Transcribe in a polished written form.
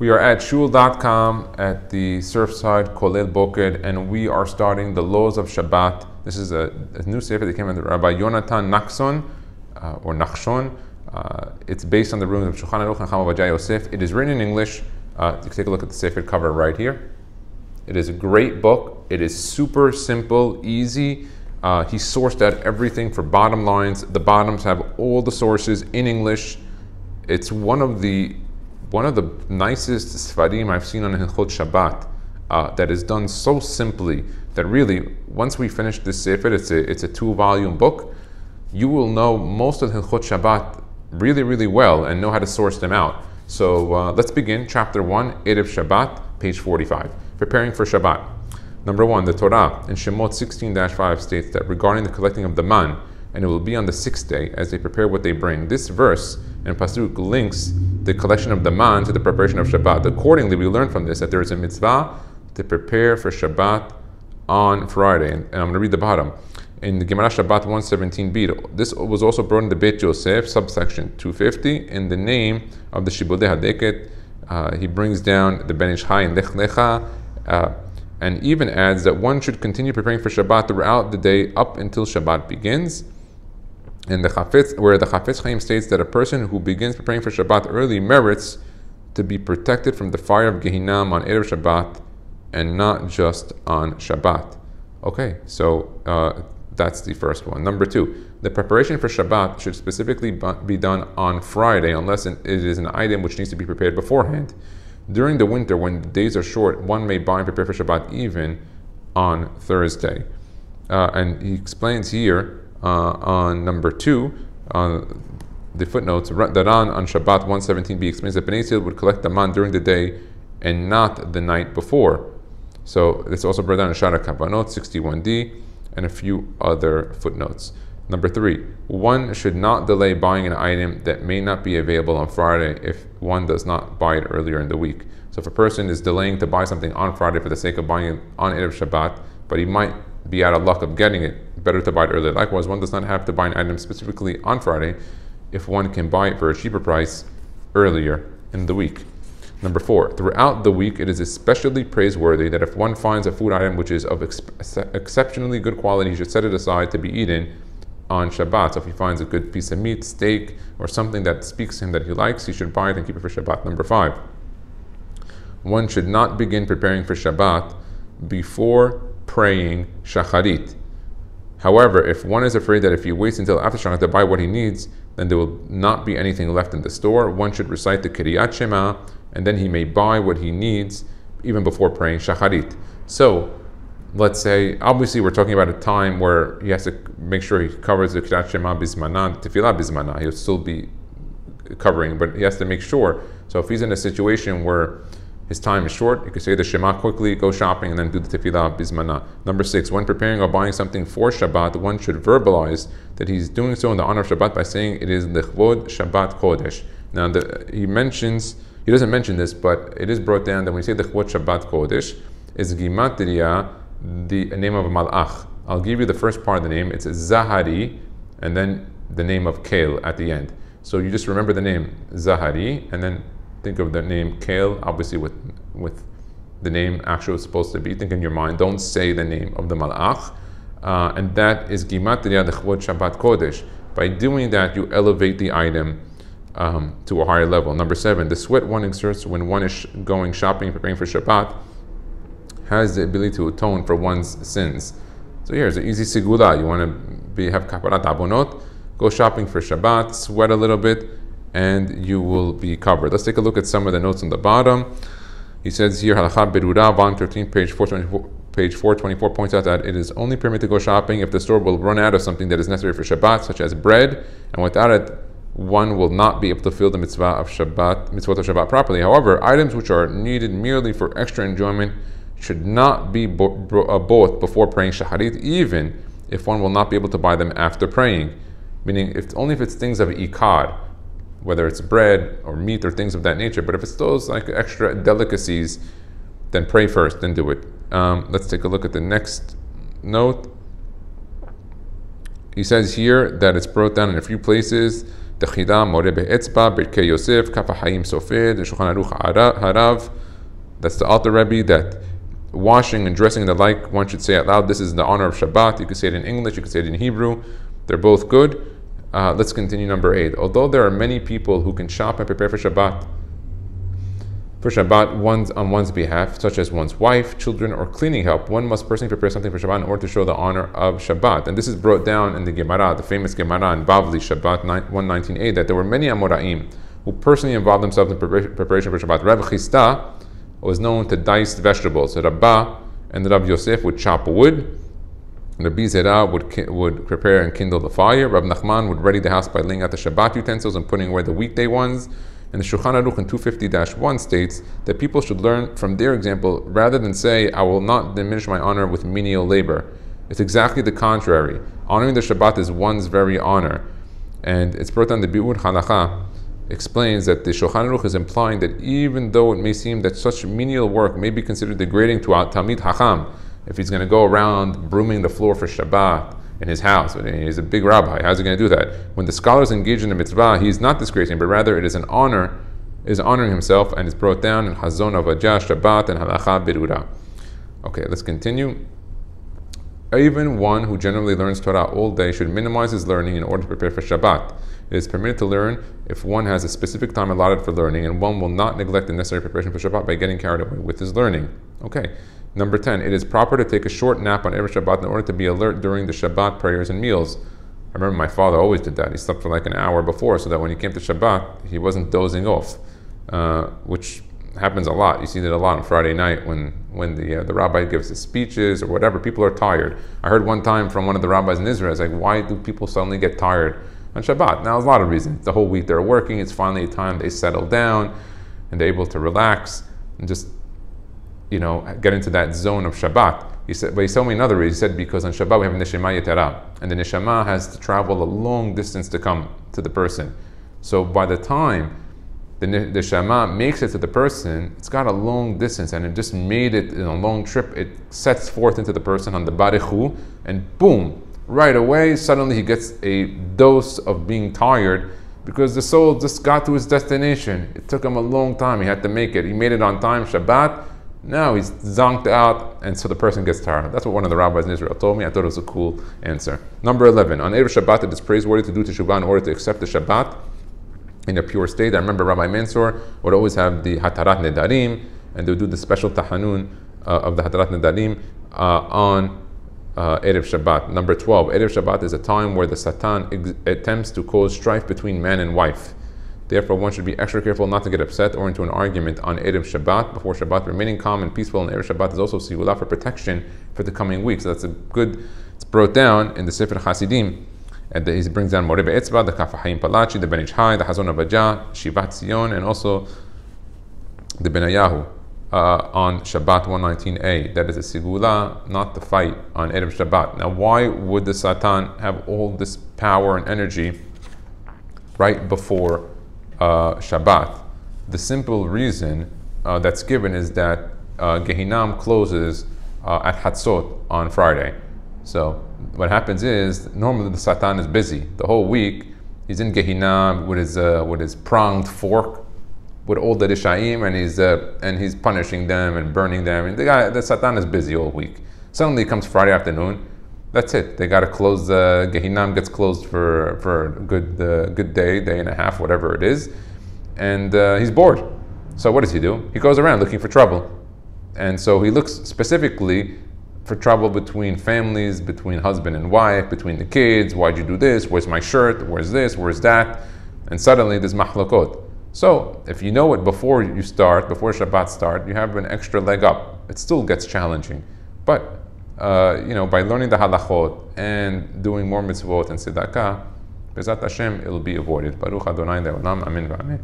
We are at shul.com at the Surfside Kolel Boked, and we are starting the laws of Shabbat. This is a new sefer that came from Rabbi Yonatan Nacson, or Nacson. It's based on the rulings of Shulchan Aruch and Chama Yosef. It is written in English. You can take a look at the sefer cover right here. It is a great book. It is super simple, easy. He sourced out everything for bottom lines. The bottoms have all the sources in English. It's one of the nicest Sephardim I've seen on Hilchot Shabbat that is done so simply that really, once we finish this sefer, it's a 2-volume book, you will know most of Hilchot Shabbat really, really well and know how to source them out. So let's begin. Chapter 1, Erev Shabbat, page 45. Preparing for Shabbat. Number 1, the Torah in Shemot 16-5 states that regarding the collecting of the man, and it will be on the 6th day as they prepare what they bring. This verse and pasuk links the collection of the man to the preparation of Shabbat. Accordingly, we learn from this that there is a mitzvah to prepare for Shabbat on Friday. And I'm going to read the bottom. In the Gemara Shabbat 117b, this was also brought in the Beit Yosef, subsection 250, in the name of the Shibudei HaDeket. He brings down the Ben Ish Chai and Lech Lecha, and even adds that one should continue preparing for Shabbat throughout the day up until Shabbat begins. And where the Chafetz Chaim states that a person who begins preparing for Shabbat early merits to be protected from the fire of Gehinnom on Erev Shabbat and not just on Shabbat. Okay, so that's the first one. Number 2, the preparation for Shabbat should specifically be done on Friday unless it is an item which needs to be prepared beforehand. During the winter, when the days are short, one may buy and prepare for Shabbat even on Thursday. And he explains here on number 2, on the footnotes, Daran on Shabbat 117b explains that Bnei Yisrael would collect the man during the day and not the night before. So it's also brought down in Shara Kabanot 61d and a few other footnotes. Number 3, one should not delay buying an item that may not be available on Friday if one does not buy it earlier in the week. So if a person is delaying to buy something on Friday for the sake of buying it on Erev Shabbat, but he might be out of luck of getting it, better to buy it earlier. Likewise, one does not have to buy an item specifically on Friday if one can buy it for a cheaper price earlier in the week. Number 4, throughout the week, it is especially praiseworthy that if one finds a food item which is of exceptionally good quality, he should set it aside to be eaten on Shabbat. So if he finds a good piece of meat, steak, or something that speaks to him that he likes, he should buy it and keep it for Shabbat. Number 5, one should not begin preparing for Shabbat before praying Shacharit. However, if one is afraid that if he waits until after Shacharit to buy what he needs, then there will not be anything left in the store, one should recite the Kiryat Shema, and then he may buy what he needs even before praying Shacharit. So, let's say, obviously we're talking about a time where he has to make sure he covers the Kiryat Shema Bismana, the Tefillah Bismana. He'll still be covering, but he has to make sure. So if he's in a situation where his time is short, you could say the Shema quickly, go shopping, and then do the Tefillah Bismana. Number 6, when preparing or buying something for Shabbat, one should verbalize that he's doing so in the honor of Shabbat by saying it is Lechvod Shabbat Kodesh. Now, he doesn't mention this, but it is brought down that when we say Lechvod Shabbat Kodesh, is Gimatria, the name of a Malach. I'll give you the first part of the name. It's Zahari, and then the name of Kael at the end. So you just remember the name Zahari, and then think of the name Kael, obviously with the name actually supposed to be. Think in your mind. Don't say the name of the Malach. And that is Gimatria Lechvod Shabbat Kodesh. By doing that, you elevate the item to a higher level. Number 7, the sweat one exerts when one is going shopping, preparing for Shabbat, has the ability to atone for one's sins. So here's an easy sigula. You want to have kaparat abonot, go shopping for Shabbat, sweat a little bit, and you will be covered. Let's take a look at some of the notes on the bottom. He says here, Halakha Berura, volume 13, page 424 points out that it is only permitted to go shopping if the store will run out of something that is necessary for Shabbat, such as bread, and without it, one will not be able to fulfill the mitzvot of Shabbat properly. However, items which are needed merely for extra enjoyment should not be bought before praying Shacharit, even if one will not be able to buy them after praying. Meaning, only if it's things of ikar, whether it's bread or meat or things of that nature. But if it's those like extra delicacies, then pray first, then do it. Let's take a look at the next note. He says here that it's brought down in a few places Techida More Be'etzba, Birkei Yosef, Kaf HaHaim Sofed, Shulchan Aruch Harav. That's the Alter Rebbe, that washing and dressing and the like, one should say out loud. This is the honor of Shabbat. You could say it in English, you could say it in Hebrew. They're both good. Let's continue number 8. Although there are many people who can shop and prepare for Shabbat on one's behalf, such as one's wife, children, or cleaning help, one must personally prepare something for Shabbat in order to show the honor of Shabbat. And this is brought down in the Gemara, the famous Gemara in Bavli, Shabbat 119a, that there were many Amoraim who personally involved themselves in preparation for Shabbat. Rav Chisda was known to dice vegetables. Rabbah and Rav Yosef would chop wood. Rabbi Zera would prepare and kindle the fire. Rav Nachman would ready the house by laying out the Shabbat utensils and putting away the weekday ones. And the Shulchan Aruch in 250-1 states that people should learn from their example rather than say, I will not diminish my honor with menial labor. It's exactly the contrary. Honoring the Shabbat is one's very honor. And it's brought down the Bi'ur Halacha explains that the Shulchan Aruch is implying that even though it may seem that such menial work may be considered degrading to a Talmid Hacham, if he's going to go around brooming the floor for Shabbat in his house, he's a big rabbi, how's he going to do that? When the scholars engage in the mitzvah, he's not disgracing, but rather it is an honor, is honoring himself, and it's brought down in Hazon Avajah, Shabbat, and Halacha Birura. Okay, let's continue. Even one who generally learns Torah all day should minimize his learning in order to prepare for Shabbat. It is permitted to learn if one has a specific time allotted for learning, and one will not neglect the necessary preparation for Shabbat by getting carried away with his learning. Okay. Number 10, it is proper to take a short nap on every Shabbat in order to be alert during the Shabbat prayers and meals. I remember my father always did that. He slept for like an hour before so that when he came to Shabbat, he wasn't dozing off, which happens a lot. You see that a lot on Friday night when the rabbi gives his speeches or whatever. People are tired. I heard one time from one of the rabbis in Israel, it's like, why do people suddenly get tired on Shabbat? Now, there's a lot of reasons. The whole week they're working. It's finally a time they settle down and they're able to relax and just get into that zone of Shabbat. He said, but he told me another reason. He said, because on Shabbat we have Neshama Yetera, and the Neshama has to travel a long distance to come to the person. So by the time the Neshama makes it to the person, it's got a long distance, and it just made it in a long trip. It sets forth into the person on the Barichu, and boom, right away, suddenly he gets a dose of being tired, because the soul just got to its destination. It took him a long time. He had to make it. He made it on time, Shabbat. Now he's zonked out, and so the person gets tired. That's what one of the rabbis in Israel told me. I thought it was a cool answer. Number 11, on Erev Shabbat, it is praiseworthy to do teshuvah in order to accept the Shabbat in a pure state. I remember Rabbi Mansour would always have the Hatarat Nedarim, and they would do the special tahanun of the Hatarat Nedarim on Erev Shabbat. Number 12, Erev Shabbat is a time where the Satan attempts to cause strife between man and wife. Therefore, one should be extra careful not to get upset or into an argument on Erev Shabbat before Shabbat. Remaining calm and peaceful on Erev Shabbat is also sigula for protection for the coming week. So that's it's brought down in the Sefer Hasidim. And he brings down Moreh Be'etzba, the Kaf HaHaim Palachi, the Ben Ish Hai, the Hazon Avajah, Shivat Zion, and also the Benayahu on Shabbat 119a. That is a sigula, not the fight on Erev Shabbat. Now, why would the Satan have all this power and energy right before Shabbat? The simple reason that's given is that Gehinam closes at Hatzot on Friday. So what happens is, normally the Satan is busy the whole week. He's in Gehinam with his pronged fork, with all the Rishaim, and he's punishing them and burning them. And the Satan is busy all week. Suddenly it comes Friday afternoon. That's it. They got to close. Gehinam gets closed for a good day and a half, whatever it is, and he's bored. So what does he do? He goes around looking for trouble, and so he looks specifically for trouble between families, between husband and wife, between the kids. Why'd you do this? Where's my shirt? Where's this? Where's that? And suddenly there's mahlokot. So if you know it before Shabbat start, you have an extra leg up. It still gets challenging, but by learning the halachot and doing more mitzvot and tzedakah, Bezat Hashem, it will be avoided. Baruch Adonai Le'olam, Amen v'Amen.